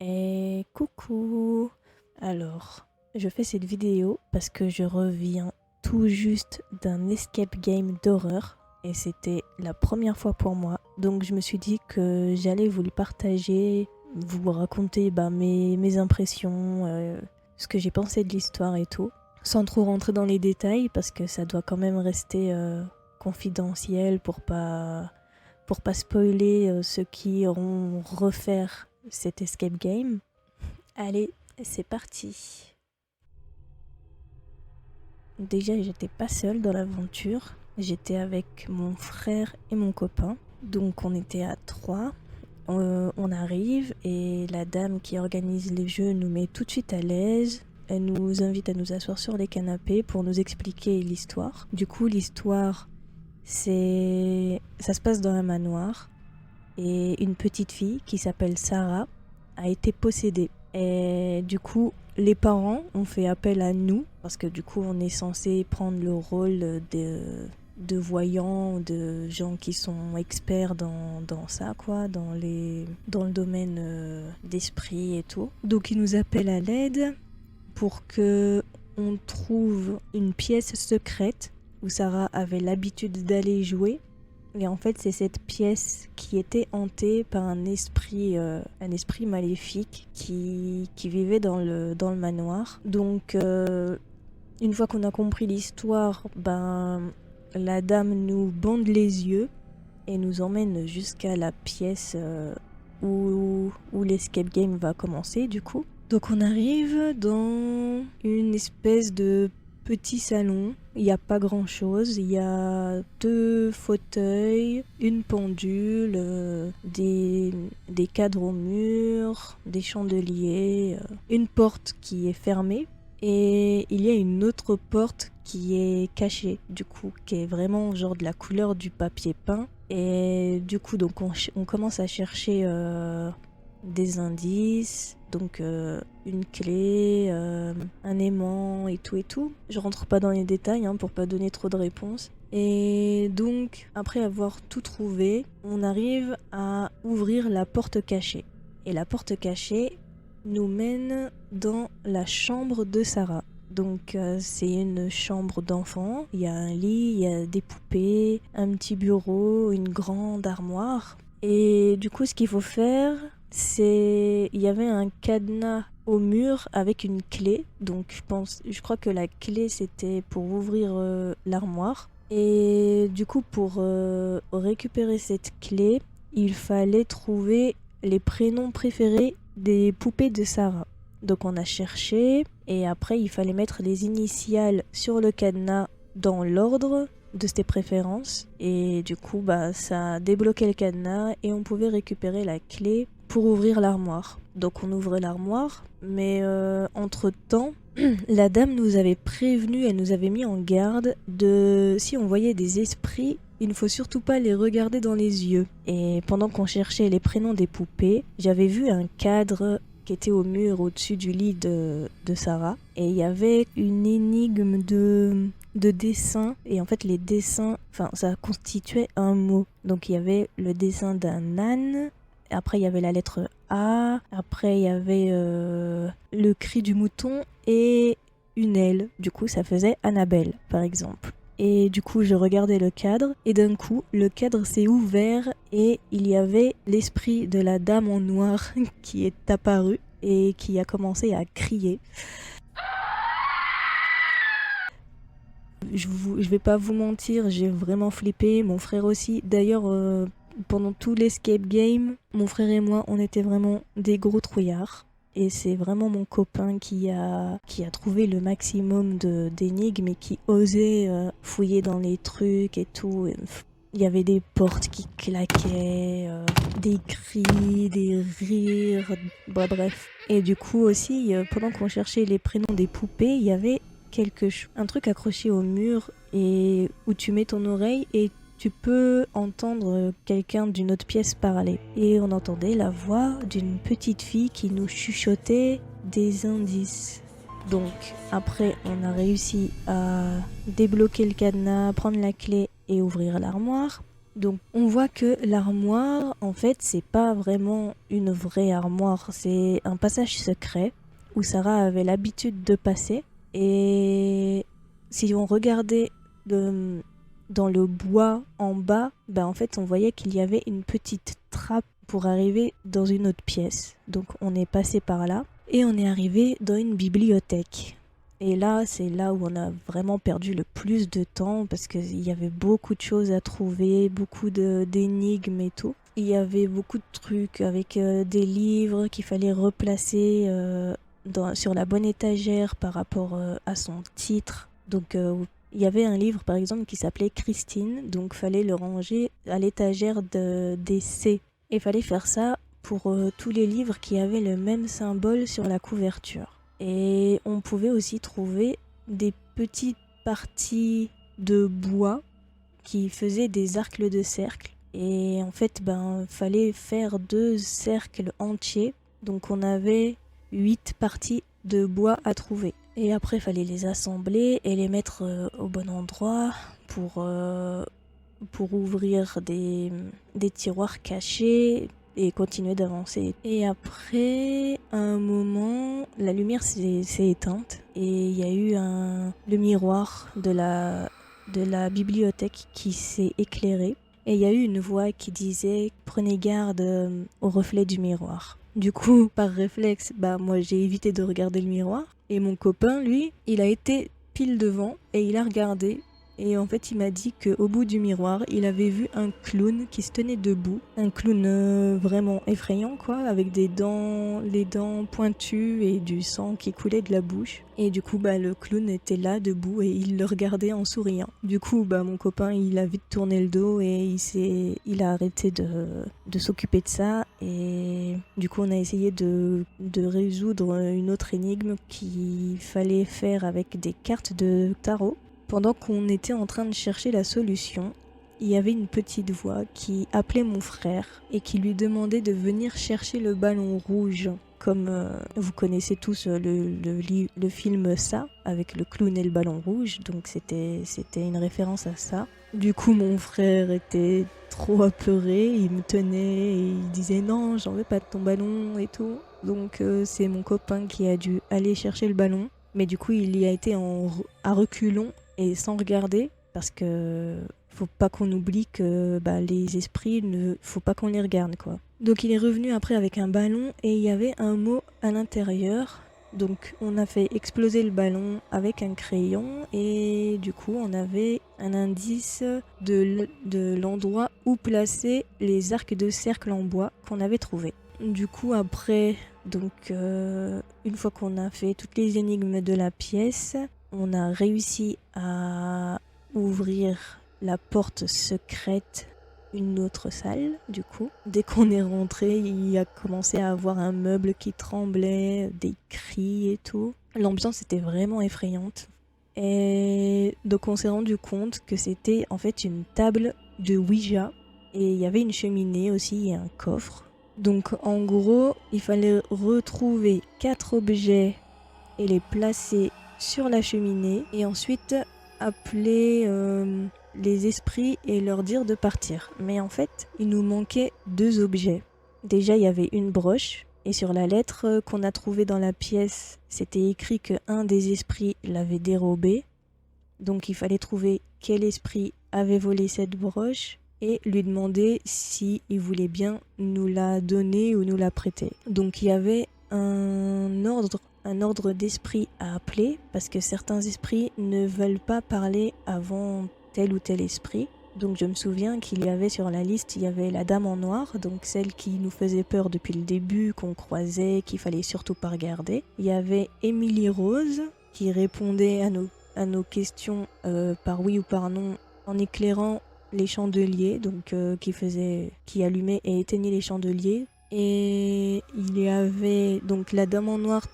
Et coucou. Alors, je fais cette vidéo parce que je reviens tout juste d'un escape game d'horreur et c'était la première fois pour moi. Donc je me suis dit que j'allais vous le partager, vous raconter mes impressions, ce que j'ai pensé de l'histoire et tout, sans trop rentrer dans les détails parce que ça doit quand même rester confidentiel pour pas spoiler ceux qui iront refaire cet escape game. Allez, c'est parti. Déjà, j'étais pas seule dans l'aventure. J'étais avec mon frère et mon copain. Donc on était à 3. On arrive et la dame qui organise les jeux nous met tout de suite à l'aise. Elle nous invite à nous asseoir sur les canapés pour nous expliquer l'histoire. Du coup, l'histoire, ça se passe dans un manoir. Et une petite fille qui s'appelle Sarah a été possédée. Et du coup, les parents ont fait appel à nous parce que du coup, on est censé prendre le rôle de voyants, de gens qui sont experts dans ça, quoi, dans le domaine d'esprit et tout. Donc, ils nous appellent à l'aide pour que on trouve une pièce secrète où Sarah avait l'habitude d'aller jouer. Et en fait, c'est cette pièce qui était hantée par un esprit maléfique qui vivait dans le manoir. Donc, une fois qu'on a compris l'histoire, la dame nous bande les yeux et nous emmène jusqu'à la pièce où l'escape game va commencer, du coup. Donc, on arrive dans une espèce de petit salon. Il n'y a pas grand chose, il y a 2 fauteuils, une pendule, des cadres au mur, des chandeliers, une porte qui est fermée et il y a une autre porte qui est cachée, du coup, qui est vraiment genre de la couleur du papier peint. Et du coup, donc on commence à chercher des indices, donc une clé, un aimant et tout. Je rentre pas dans les détails pour pas donner trop de réponses. Et donc, après avoir tout trouvé, on arrive à ouvrir la porte cachée. Et la porte cachée nous mène dans la chambre de Sarah. Donc c'est une chambre d'enfant, il y a un lit, il y a des poupées, un petit bureau, une grande armoire. Et du coup, ce qu'il faut faire, il y avait un cadenas au mur avec une clé. Donc je crois que la clé c'était pour ouvrir l'armoire. Et du coup, pour récupérer cette clé, il fallait trouver les prénoms préférés des poupées de Sarah. Donc on a cherché et après il fallait mettre les initiales sur le cadenas dans l'ordre de ses préférences. Et du coup, ça a débloqué le cadenas et on pouvait récupérer la clé pour ouvrir l'armoire. Donc on ouvrait l'armoire, mais entre-temps, la dame nous avait prévenu, elle nous avait mis en garde de si on voyait des esprits, il ne faut surtout pas les regarder dans les yeux. Et pendant qu'on cherchait les prénoms des poupées, j'avais vu un cadre qui était au mur au-dessus du lit de Sarah. Et il y avait une énigme de dessins. Et en fait, les dessins, ça constituait un mot. Donc il y avait le dessin d'un âne. Après, il y avait la lettre A. Après, il y avait le cri du mouton et une aile. Du coup, ça faisait Annabelle, par exemple. Et du coup, je regardais le cadre et d'un coup, le cadre s'est ouvert et il y avait l'esprit de la dame en noir qui est apparu et qui a commencé à crier. Je vais pas vous mentir, j'ai vraiment flippé, mon frère aussi. D'ailleurs, pendant tout l'escape game, mon frère et moi, on était vraiment des gros trouillards. Et c'est vraiment mon copain qui a trouvé le maximum d'énigmes et qui osait fouiller dans les trucs et tout. Il y avait des portes qui claquaient, des cris, des rires, bref. Et du coup aussi, pendant qu'on cherchait les prénoms des poupées, il y avait un truc accroché au mur et où tu mets ton oreille et tu peux entendre quelqu'un d'une autre pièce parler. Et on entendait la voix d'une petite fille qui nous chuchotait des indices. Donc après, on a réussi à débloquer le cadenas, prendre la clé et ouvrir l'armoire. Donc on voit que l'armoire, en fait, c'est pas vraiment une vraie armoire, c'est un passage secret où Sarah avait l'habitude de passer. Et si on regardait dans le bois en bas, ben en fait on voyait qu'il y avait une petite trappe pour arriver dans une autre pièce. Donc on est passé par là et on est arrivé dans une bibliothèque. Et là, c'est là où on a vraiment perdu le plus de temps parce qu'il y avait beaucoup de choses à trouver, beaucoup d'énigmes et tout. Il y avait beaucoup de trucs avec des livres qu'il fallait replacer sur la bonne étagère par rapport à son titre. Donc il y avait un livre par exemple qui s'appelait Christine, donc fallait le ranger à l'étagère des C. Et fallait faire ça pour tous les livres qui avaient le même symbole sur la couverture. Et on pouvait aussi trouver des petites parties de bois qui faisaient des arcs de cercle. Et en fait, fallait faire 2 cercles entiers. Donc on avait 8 parties de bois à trouver. Et après, il fallait les assembler et les mettre au bon endroit pour ouvrir des tiroirs cachés et continuer d'avancer. Et après, à un moment, la lumière s'est éteinte et il y a eu le miroir de la bibliothèque qui s'est éclairé. Et il y a eu une voix qui disait « Prenez garde au reflet du miroir ». Du coup, par réflexe, moi j'ai évité de regarder le miroir. Et mon copain, lui, il a été pile devant et il a regardé. Et en fait, il m'a dit qu'au bout du miroir, il avait vu un clown qui se tenait debout. Un clown vraiment effrayant, quoi, avec les dents pointues et du sang qui coulait de la bouche. Et du coup, le clown était là, debout, et il le regardait en souriant. Du coup, mon copain, il a vite tourné le dos et il a arrêté de s'occuper de ça. Et du coup, on a essayé de résoudre une autre énigme qu'il fallait faire avec des cartes de tarot. Pendant qu'on était en train de chercher la solution, il y avait une petite voix qui appelait mon frère et qui lui demandait de venir chercher le ballon rouge. Comme vous connaissez tous le film Ça, avec le clown et le ballon rouge, donc c'était une référence à ça. Du coup, mon frère était trop apeuré, il me tenait et il disait non, j'en veux pas de ton ballon et tout. Donc c'est mon copain qui a dû aller chercher le ballon. Mais du coup, il y a été à reculons et sans regarder, parce que faut pas qu'on oublie que les esprits, faut pas qu'on les regarde, quoi. Donc il est revenu après avec un ballon et il y avait un mot à l'intérieur. Donc on a fait exploser le ballon avec un crayon et du coup on avait un indice de l'endroit où placer les arcs de cercle en bois qu'on avait trouvé. Du coup après, une fois qu'on a fait toutes les énigmes de la pièce, on a réussi à ouvrir la porte secrète, une autre salle, du coup. Dès qu'on est rentré, il a commencé à avoir un meuble qui tremblait, des cris et tout. L'ambiance était vraiment effrayante. Et donc on s'est rendu compte que c'était en fait une table de Ouija. Et il y avait une cheminée aussi et un coffre. Donc en gros, il fallait retrouver 4 objets et les placer sur la cheminée et ensuite appeler les esprits et leur dire de partir. Mais en fait, il nous manquait 2 objets. Déjà, il y avait une broche et sur la lettre qu'on a trouvée dans la pièce, c'était écrit qu'un des esprits l'avait dérobée. Donc il fallait trouver quel esprit avait volé cette broche et lui demander si il voulait bien nous la donner ou nous la prêter. Donc il y avait un ordre d'esprit à appeler, parce que certains esprits ne veulent pas parler avant tel ou tel esprit. Donc je me souviens qu'il y avait sur la liste, il y avait la dame en noir, donc celle qui nous faisait peur depuis le début, qu'on croisait, qu'il fallait surtout pas regarder. Il y avait Émilie Rose, qui répondait à nos questions par oui ou par non, en éclairant les chandeliers, donc qui allumait et éteignait les chandeliers. Et il y avait donc la dame en noir,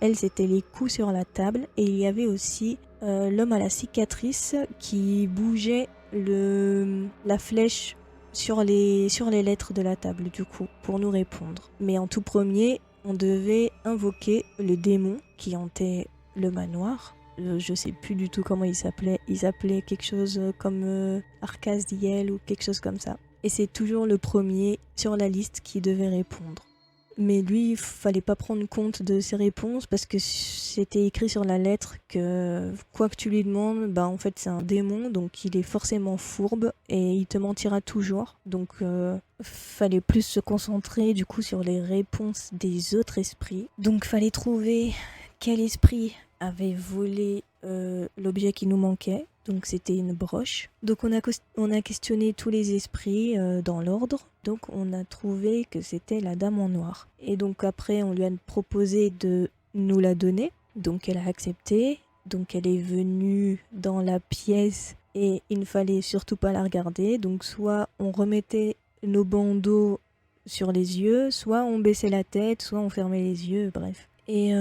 elle, c'était les coups sur la table. Et il y avait aussi l'homme à la cicatrice qui bougeait la flèche sur les lettres de la table, du coup, pour nous répondre. Mais en tout premier, on devait invoquer le démon qui hantait le manoir. Je sais plus du tout comment il s'appelait. Il s'appelait quelque chose comme Arcasiel ou quelque chose comme ça. Et c'est toujours le premier sur la liste qui devait répondre. Mais lui, il fallait pas prendre compte de ses réponses parce que c'était écrit sur la lettre que quoi que tu lui demandes, bah en fait c'est un démon, donc il est forcément fourbe et il te mentira toujours. Donc fallait plus se concentrer du coup sur les réponses des autres esprits. Donc fallait trouver quel esprit avait volé l'objet qui nous manquait. Donc c'était une broche. Donc on a questionné tous les esprits dans l'ordre. Donc on a trouvé que c'était la dame en noir. Et donc après on lui a proposé de nous la donner. Donc elle a accepté. Donc elle est venue dans la pièce et il ne fallait surtout pas la regarder. Donc soit on remettait nos bandeaux sur les yeux, soit on baissait la tête, soit on fermait les yeux, bref. Et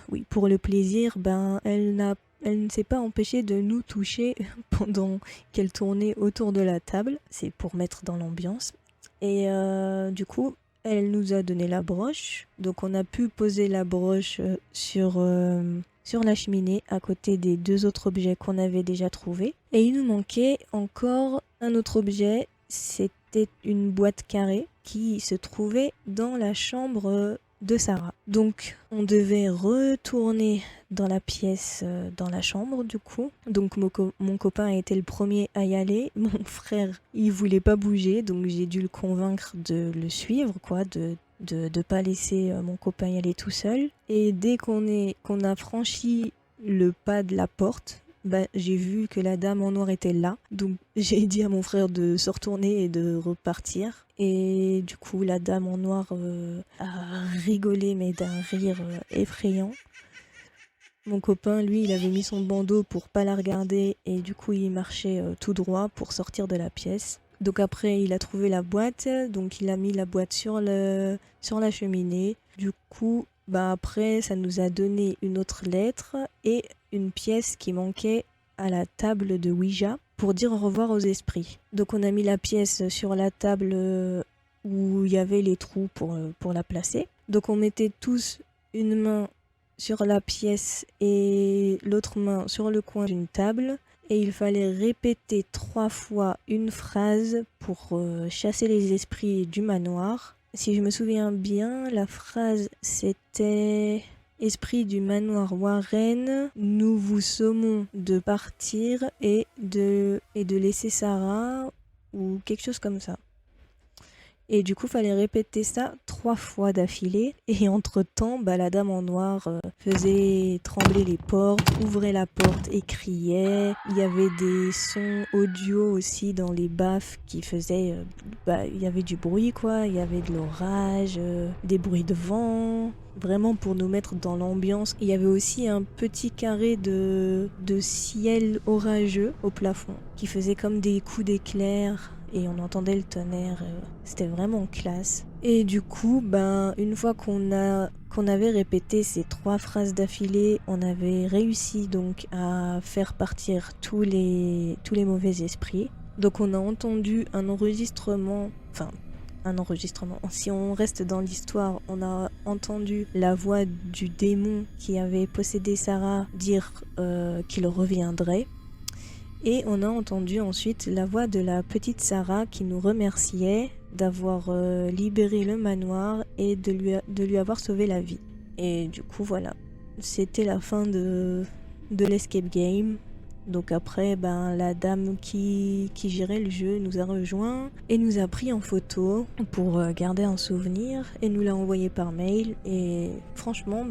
oui, pour le plaisir, ben elle ne s'est pas empêchée de nous toucher pendant qu'elle tournait autour de la table. C'est pour mettre dans l'ambiance. Et du coup, elle nous a donné la broche. Donc on a pu poser la broche sur la cheminée à côté des 2 autres objets qu'on avait déjà trouvés. Et il nous manquait encore un autre objet. C'était une boîte carrée qui se trouvait dans la chambre de Sarah. Donc on devait retourner dans la pièce, dans la chambre du coup. Donc mon copain a été le premier à y aller. Mon frère, il voulait pas bouger, donc j'ai dû le convaincre de le suivre, quoi, de pas laisser mon copain y aller tout seul. Et dès qu'on a franchi le pas de la porte, bah, j'ai vu que la dame en noir était là. Donc j'ai dit à mon frère de se retourner et de repartir. Et du coup, la dame en noir a rigolé, mais d'un rire effrayant. Mon copain, lui, il avait mis son bandeau pour pas la regarder et du coup, il marchait tout droit pour sortir de la pièce. Donc après, il a trouvé la boîte, donc il a mis la boîte sur la cheminée. Du coup, bah après, ça nous a donné une autre lettre et une pièce qui manquait à la table de Ouija pour dire au revoir aux esprits. Donc on a mis la pièce sur la table où il y avait les trous pour la placer. Donc on mettait tous une main sur la pièce et l'autre main sur le coin d'une table. Et il fallait répéter 3 fois une phrase pour chasser les esprits du manoir. Si je me souviens bien, la phrase c'était « Esprit du manoir Warren, nous vous sommons de partir et de laisser Sarah » ou quelque chose comme ça. Et du coup, fallait répéter ça 3 fois d'affilée. Et entre-temps, bah, la dame en noir faisait trembler les portes, ouvrait la porte et criait. Il y avait des sons audio aussi dans les baffes qui faisaient... il y avait du bruit, quoi. Il y avait de l'orage, des bruits de vent. Vraiment pour nous mettre dans l'ambiance. Il y avait aussi un petit carré de ciel orageux au plafond qui faisait comme des coups d'éclair. Et on entendait le tonnerre, c'était vraiment classe. Et du coup, une fois qu'on avait répété ces 3 phrases d'affilée, on avait réussi donc à faire partir tous les mauvais esprits. Donc on a entendu un enregistrement, si on reste dans l'histoire, on a entendu la voix du démon qui avait possédé Sarah dire qu'il reviendrait. Et on a entendu ensuite la voix de la petite Sarah qui nous remerciait d'avoir libéré le manoir et de lui avoir sauvé la vie. Et du coup, voilà. C'était la fin de l'escape game. Donc après, la dame qui gérait le jeu nous a rejoints et nous a pris en photo pour garder un souvenir et nous l'a envoyé par mail. Et franchement,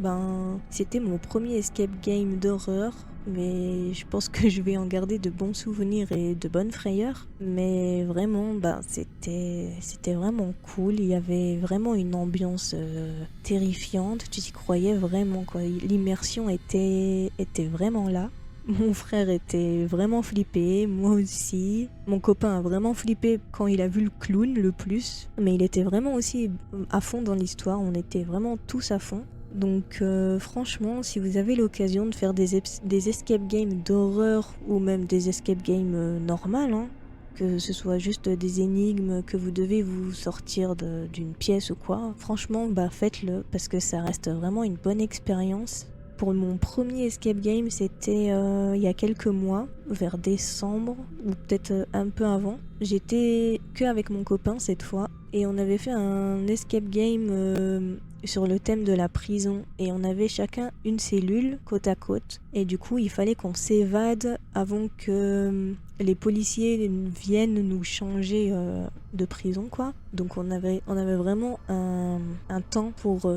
c'était mon premier escape game d'horreur. Mais je pense que je vais en garder de bons souvenirs et de bonnes frayeurs. Mais vraiment, c'était vraiment cool. Il y avait vraiment une ambiance terrifiante. Tu t'y croyais vraiment, quoi. L'immersion était vraiment là. Mon frère était vraiment flippé, moi aussi. Mon copain a vraiment flippé quand il a vu le clown le plus. Mais il était vraiment aussi à fond dans l'histoire. On était vraiment tous à fond. Donc franchement, si vous avez l'occasion de faire des escape games d'horreur ou même des escape games normales, que ce soit juste des énigmes que vous devez vous sortir d'une pièce ou quoi, franchement, faites-le parce que ça reste vraiment une bonne expérience. pour mon premier escape game, c'était il y a quelques mois, vers décembre, ou peut-être un peu avant. J'étais que avec mon copain cette fois, et on avait fait un escape game sur le thème de la prison, et on avait chacun une cellule côte à côte, et du coup il fallait qu'on s'évade avant que les policiers viennent nous changer de prison, quoi. Donc on avait vraiment un temps pour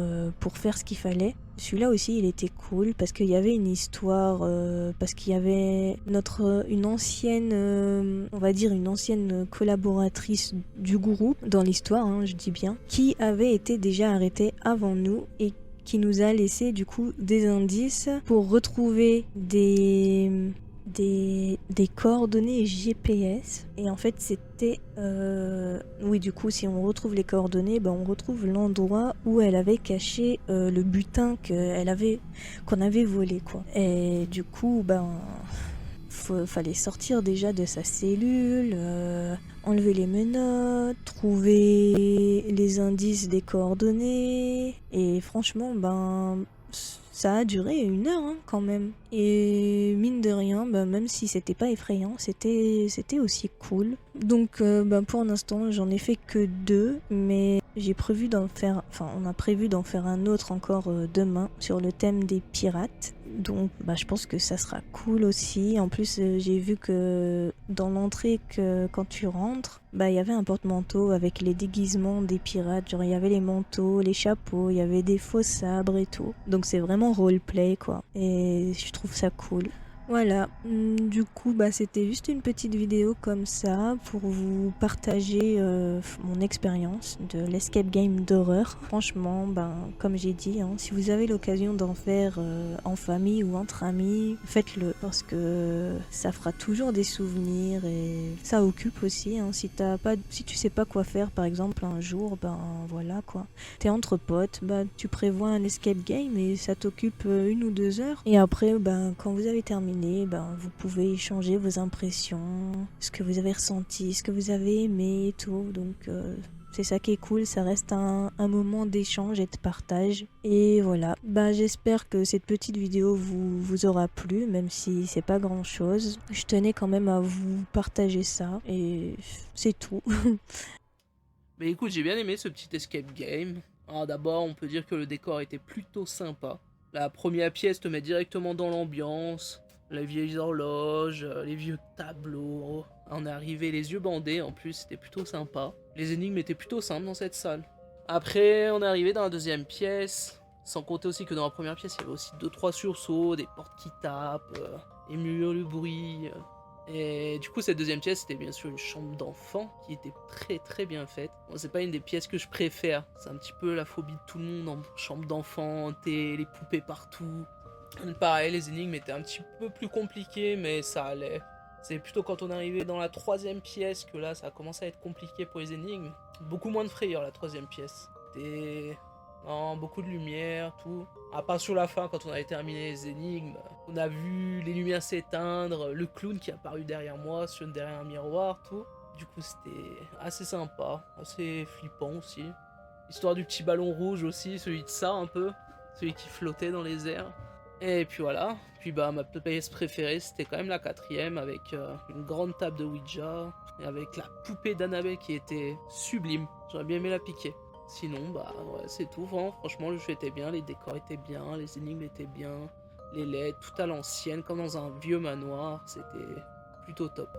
faire ce qu'il fallait. Celui-là aussi, il était cool parce qu'il y avait une histoire, parce qu'il y avait une ancienne, on va dire une ancienne collaboratrice du groupe dans l'histoire, hein, je dis bien, qui avait été déjà arrêtée avant nous et qui nous a laissé du coup des indices pour retrouver des coordonnées GPS. Et en fait c'était oui, du coup si on retrouve les coordonnées, on retrouve l'endroit où elle avait caché le butin qu'on avait volé, quoi. Et du coup fallait sortir déjà de sa cellule, enlever les menottes, trouver les indices des coordonnées. Et franchement, ça a duré 1 heure, hein, quand même. Et mine de rien, même si c'était pas effrayant, c'était aussi cool. Donc pour l'instant, j'en ai fait que 2, mais j'ai prévu on a prévu d'en faire un autre encore demain sur le thème des pirates. Donc je pense que ça sera cool aussi. En plus, j'ai vu que dans l'entrée, que quand tu rentres, il y avait un porte-manteau avec les déguisements des pirates. Genre il y avait les manteaux, les chapeaux, il y avait des faux sabres et tout. Donc c'est vraiment roleplay, quoi. Et je trouve ça cool. Voilà, du coup c'était juste une petite vidéo comme ça pour vous partager mon expérience de l'escape game d'horreur. Franchement, comme j'ai dit, hein, si vous avez l'occasion d'en faire en famille ou entre amis, faites-le parce que ça fera toujours des souvenirs et ça occupe aussi, hein. Si tu sais pas quoi faire par exemple un jour, voilà, quoi. T'es entre potes, tu prévois un escape game et ça t'occupe 1 ou 2 heures. Et après, quand vous avez terminé, vous pouvez échanger vos impressions, ce que vous avez ressenti, ce que vous avez aimé et tout. Donc c'est ça qui est cool, ça reste un moment d'échange et de partage. Et voilà, j'espère que cette petite vidéo vous aura plu, même si c'est pas grand chose. Je tenais quand même à vous partager ça et c'est tout. Mais écoute, j'ai bien aimé ce petit escape game. Alors d'abord, on peut dire que le décor était plutôt sympa. La première pièce te met directement dans l'ambiance. Les vieilles horloges, les vieux tableaux. On est arrivé les yeux bandés, en plus c'était plutôt sympa. Les énigmes étaient plutôt simples dans cette salle. Après, on est arrivé dans la deuxième pièce. Sans compter aussi que dans la première pièce, il y avait aussi 2-3 sursauts, des portes qui tapent, des murs, le bruit. Et du coup, cette deuxième pièce, c'était bien sûr une chambre d'enfant qui était très très bien faite. Bon, c'est pas une des pièces que je préfère. C'est un petit peu la phobie de tout le monde en chambre d'enfant, les poupées partout. Pareil, les énigmes étaient un petit peu plus compliquées, mais ça allait. C'est plutôt quand on est arrivé dans la troisième pièce que là, ça a commencé à être compliqué pour les énigmes. Beaucoup moins de frayeur, la troisième pièce. C'était... Non, beaucoup de lumière, tout. À part sur la fin, quand on avait terminé les énigmes, on a vu les lumières s'éteindre, le clown qui est apparu derrière moi, derrière un miroir, tout. Du coup, c'était assez sympa, assez flippant aussi. L'histoire du petit ballon rouge aussi, celui de ça un peu, celui qui flottait dans les airs. Et puis voilà, puis ma pièce préférée c'était quand même la quatrième avec une grande table de Ouija et avec la poupée d'Annabelle qui était sublime, j'aurais bien aimé la piquer. Sinon ouais, c'est tout, franchement le jeu était bien, les décors étaient bien, les énigmes étaient bien, les LED tout à l'ancienne comme dans un vieux manoir, c'était plutôt top.